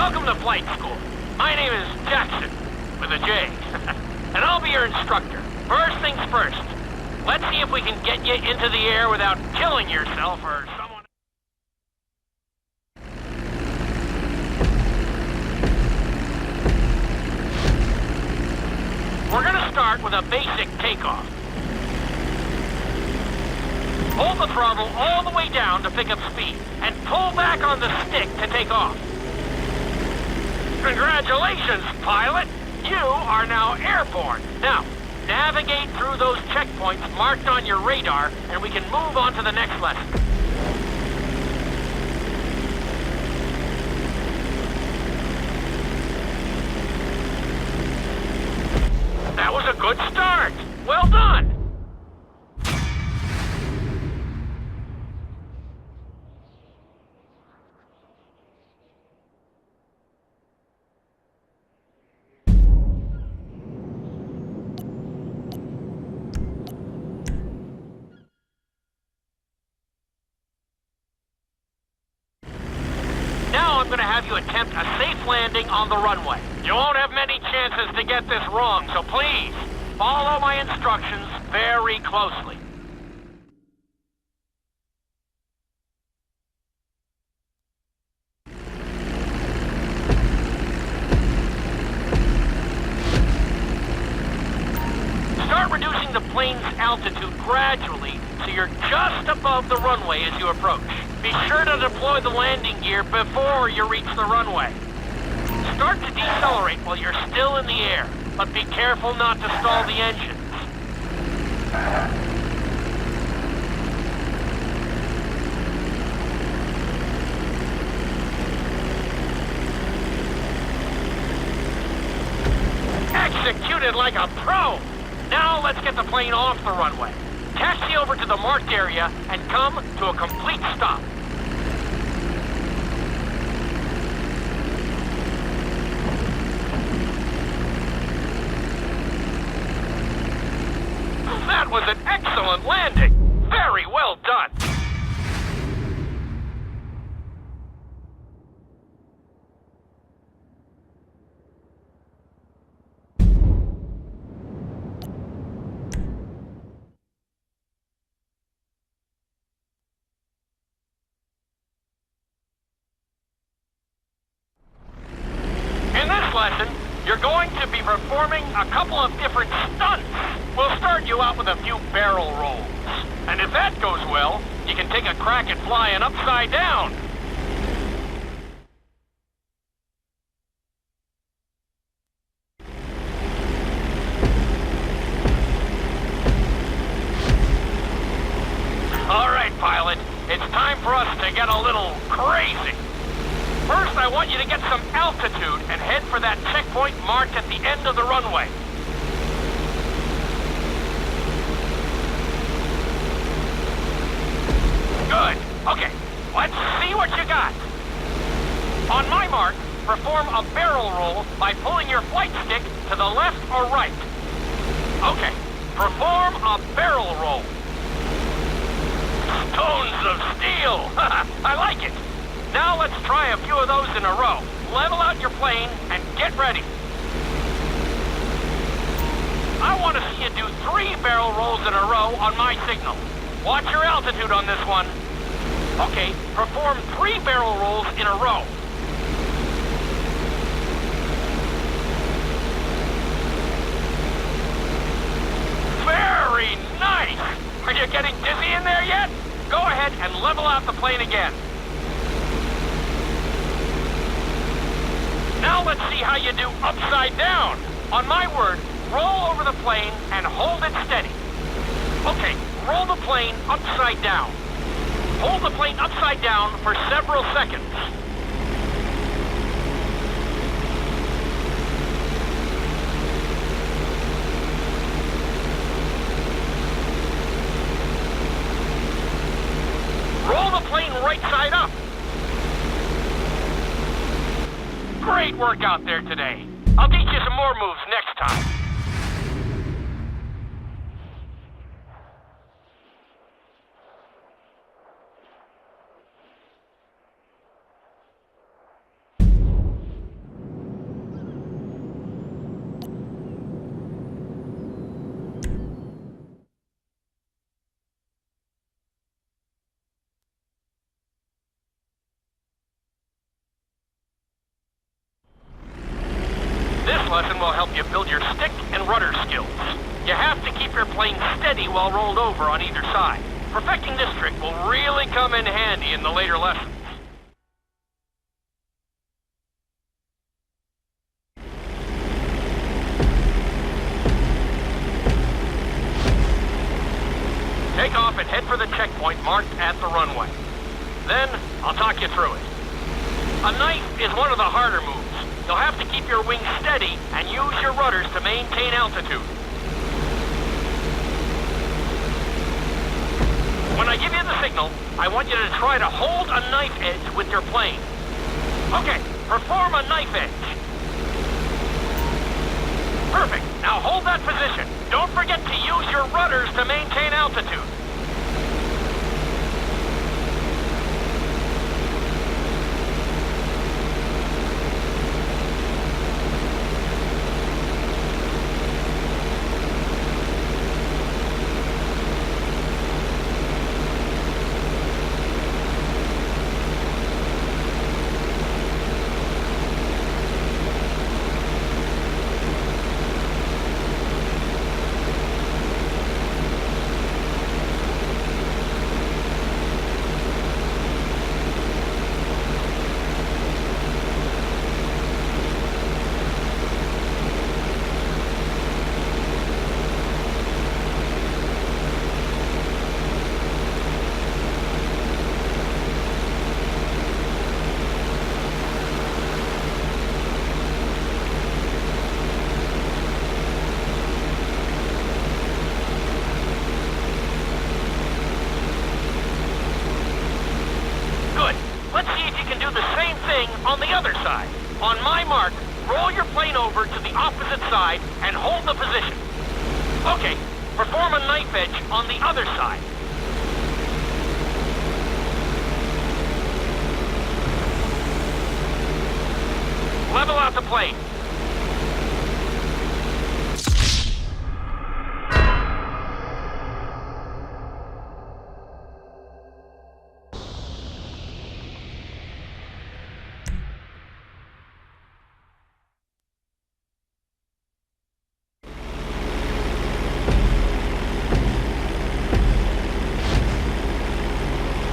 Welcome to flight school. My name is Jackson, with a J. And I'll be your instructor. First things first. Let's see if we can get you into the air without killing yourself or someone. We're gonna start with a basic takeoff. Hold the throttle all the way down to pick up speed, and pull back on the stick to take off. Congratulations, pilot! You are now airborne. Now, navigate through those checkpoints marked on your radar, and we can move on to the next lesson. That was a good start. Well done. Now I'm going to have you attempt a safe landing on the runway. You won't have many chances to get this wrong, so please, follow my instructions very closely. Start reducing the plane's altitude gradually so you're just above the runway as you approach. Be sure to deploy the landing gear before you reach the runway. Start to decelerate while you're still in the air, but be careful not to stall the engines. Executed like a pro! Now let's get the plane off the runway. Taxi over to the marked area and come to a complete stop. That was an excellent landing. Very well done. In this lesson, you're going to be performing a couple of different stunts. We'll start you out with a few barrel rolls. And if that goes well, you can take a crack at flying upside down. All right, pilot. It's time for us to get a little crazy. First, I want you to get some altitude and head for that checkpoint marked at the end of the runway. Good. Okay, let's see what you got. On my mark, perform a barrel roll by pulling your flight stick to the left or right. Okay, perform a barrel roll. Stones of steel! I like it. Now let's try a few of those in a row. Level out your plane and get ready. I want to see you do 3 barrel rolls in a row on my signal. Watch your altitude on this one. Okay, perform 3 barrel rolls in a row. Very nice! Are you getting dizzy in there yet? Go ahead and level out the plane again. Now let's see how you do upside down. On my word, roll over the plane and hold it steady. Okay, roll the plane upside down. Hold the plane upside down for several seconds. Roll the plane right side up. Great work out there today. I'll teach you some more moves next time. lesson will help you build your stick and rudder skills. You have to keep your plane steady while rolled over on either side. Perfecting this trick will really come in handy in the later lessons. Take off and head for the checkpoint marked at the runway. Then, I'll talk you through it. A knife is one of the harder moves. You'll have to keep your wings steady and use your rudders to maintain altitude. When I give you the signal, I want you to try to hold a knife edge with your plane. Okay, perform a knife edge. Perfect. Now hold that position. Don't forget to use your rudders to maintain altitude. On the other side. On my mark, roll your plane over to the opposite side and hold the position. Okay, perform a knife edge on the other side. Level out the plane.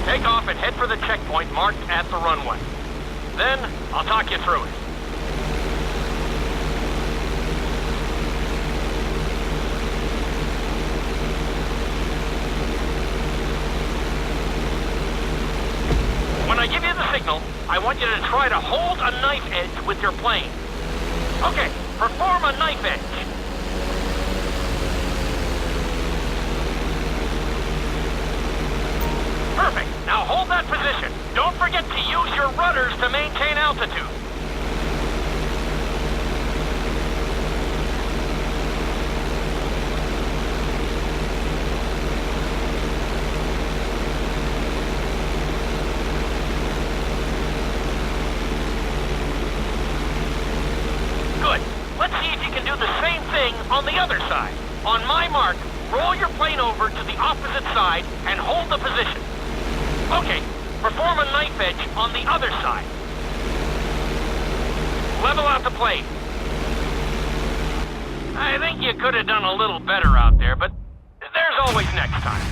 Take off and head for the checkpoint marked at the runway. Then, I'll talk you through it. When I give you the signal, I want you to try to hold a knife edge with your plane. Okay, perform a knife edge. Perfect. Now hold that position. Don't forget to use your rudders to maintain altitude. Good. Let's see if you can do the same thing on the other side. On my mark, roll your plane over to the opposite side and hold the position. Okay, perform a knife edge on the other side. Level out the plane. I think you could have done a little better out there, but there's always next time.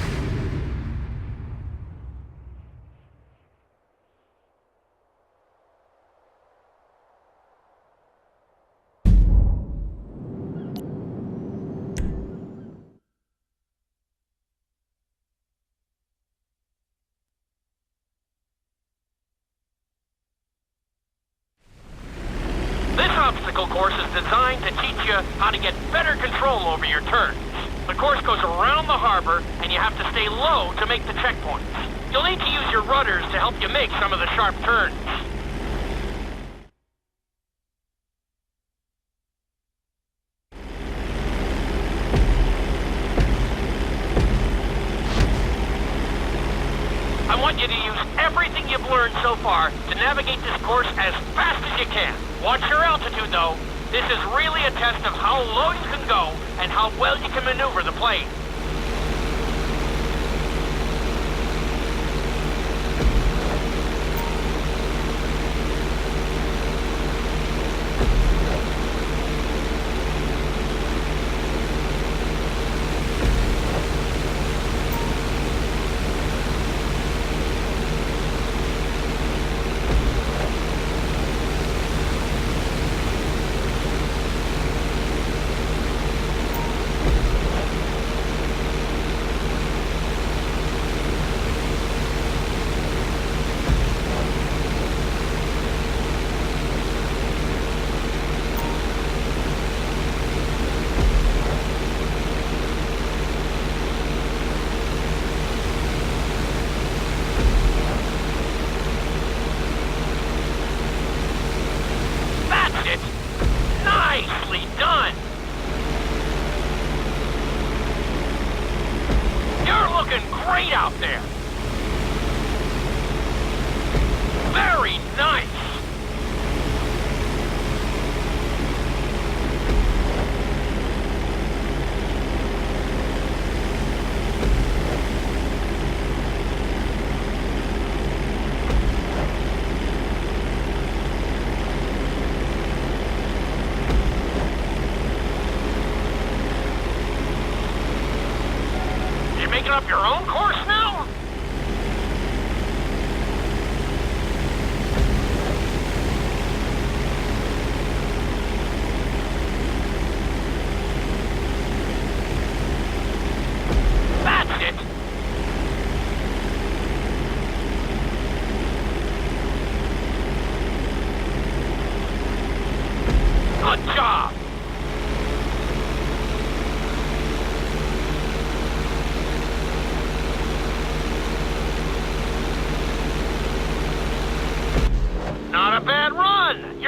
Obstacle course is designed to teach you how to get better control over your turns. The course goes around the harbor, and you have to stay low to make the checkpoints. You'll need to use your rudders to help you make some of the sharp turns. I want you to use everything you've learned so far to navigate this course as fast as you can. Watch your altitude, though. This is really a test of how low you can go and how well you can maneuver the plane.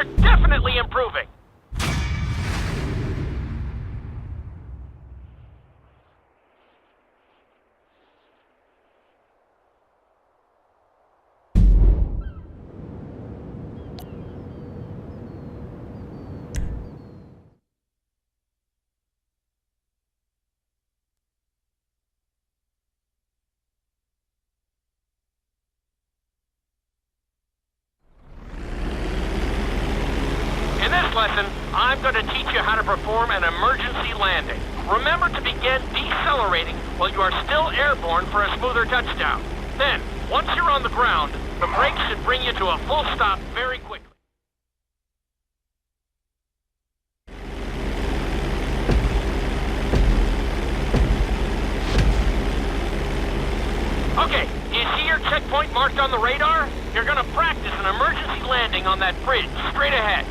You're definitely improving. In this lesson, I'm going to teach you how to perform an emergency landing. Remember to begin decelerating while you are still airborne for a smoother touchdown. Then, once you're on the ground, the brakes should bring you to a full stop very quickly. Okay, do you see your checkpoint marked on the radar? You're going to practice an emergency landing on that bridge straight ahead.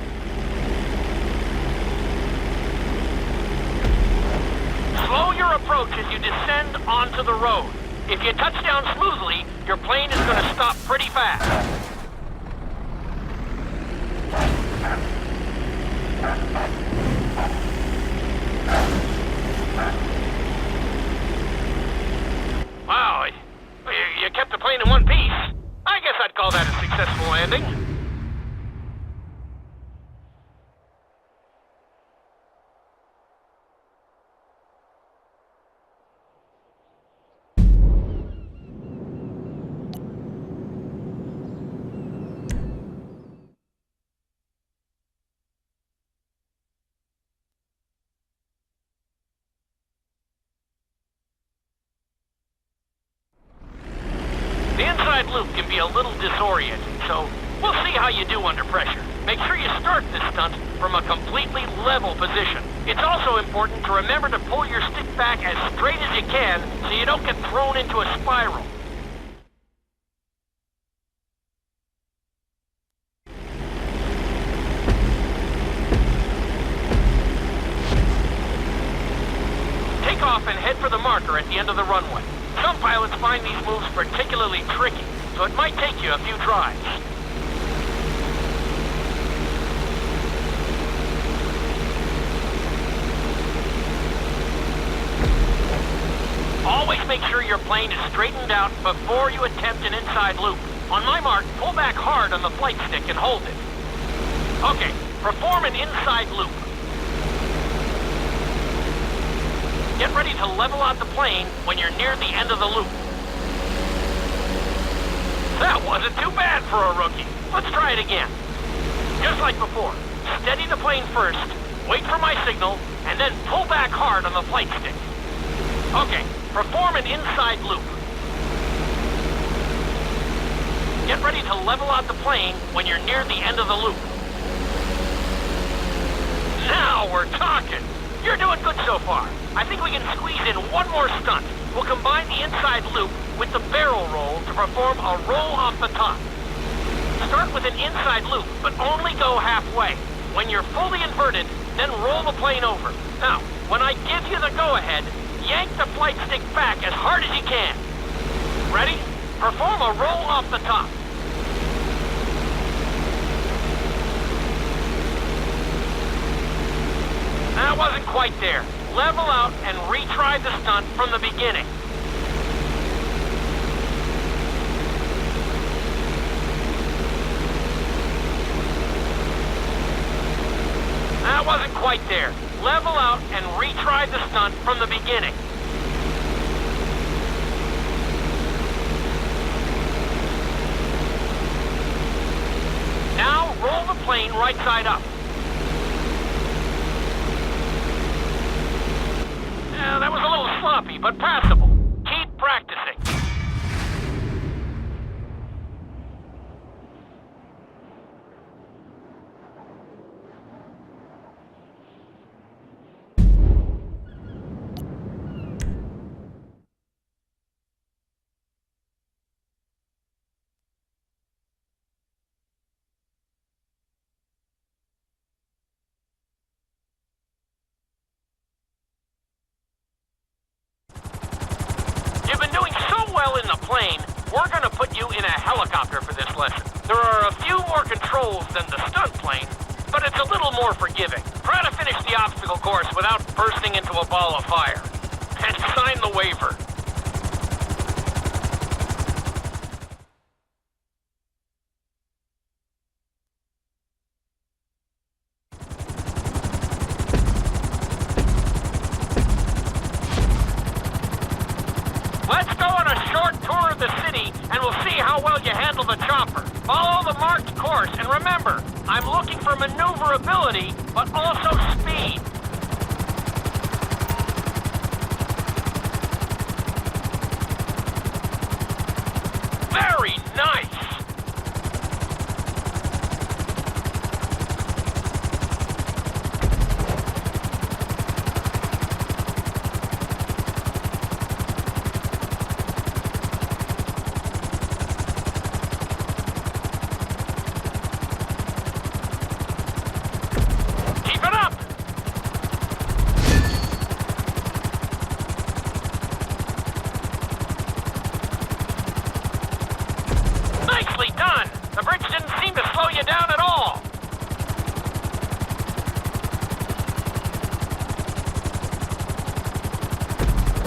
Slow your approach as you descend onto the road. If you touch down smoothly, your plane is going to stop pretty fast. Wow, you kept the plane in one piece. I guess I'd call that a successful landing. The inside loop can be a little disorienting, so we'll see how you do under pressure. Make sure you start this stunt from a completely level position. It's also important to remember to pull your stick back as straight as you can so you don't get thrown into a spiral. Take off and head for the marker at the end of the runway. Some pilots find these moves particularly tricky, so it might take you a few tries. Always make sure your plane is straightened out before you attempt an inside loop. On my mark, pull back hard on the flight stick and hold it. Okay, perform an inside loop. Get ready to level out the plane when you're near the end of the loop. That wasn't too bad for a rookie. Let's try it again. Just like before, steady the plane first, wait for my signal, and then pull back hard on the flight stick. Okay, perform an inside loop. Get ready to level out the plane when you're near the end of the loop. Now we're talking. You're doing good so far. I think we can squeeze in one more stunt. We'll combine the inside loop with the barrel roll to perform a roll off the top. Start with an inside loop, but only go halfway. When you're fully inverted, then roll the plane over. Now, when I give you the go-ahead, yank the flight stick back as hard as you can. Ready? Perform a roll off the top. That wasn't quite there. Level out and retry the stunt from the beginning. That wasn't quite there. Level out and retry the stunt from the beginning. Now roll the plane right side up. That was a little sloppy, but passable. Keep practicing. ball of fire. And sign the waiver. Let's go on a short tour of the city, and we'll see how well you handle the chopper. Follow the marked course, and remember, I'm looking for maneuverability, but also speed. Very nice! Keep it up! Nicely done! The bridge didn't seem to slow you down at all!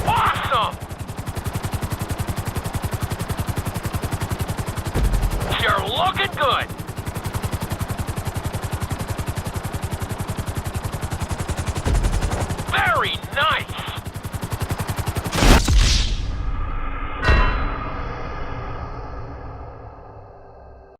Awesome! You're looking good!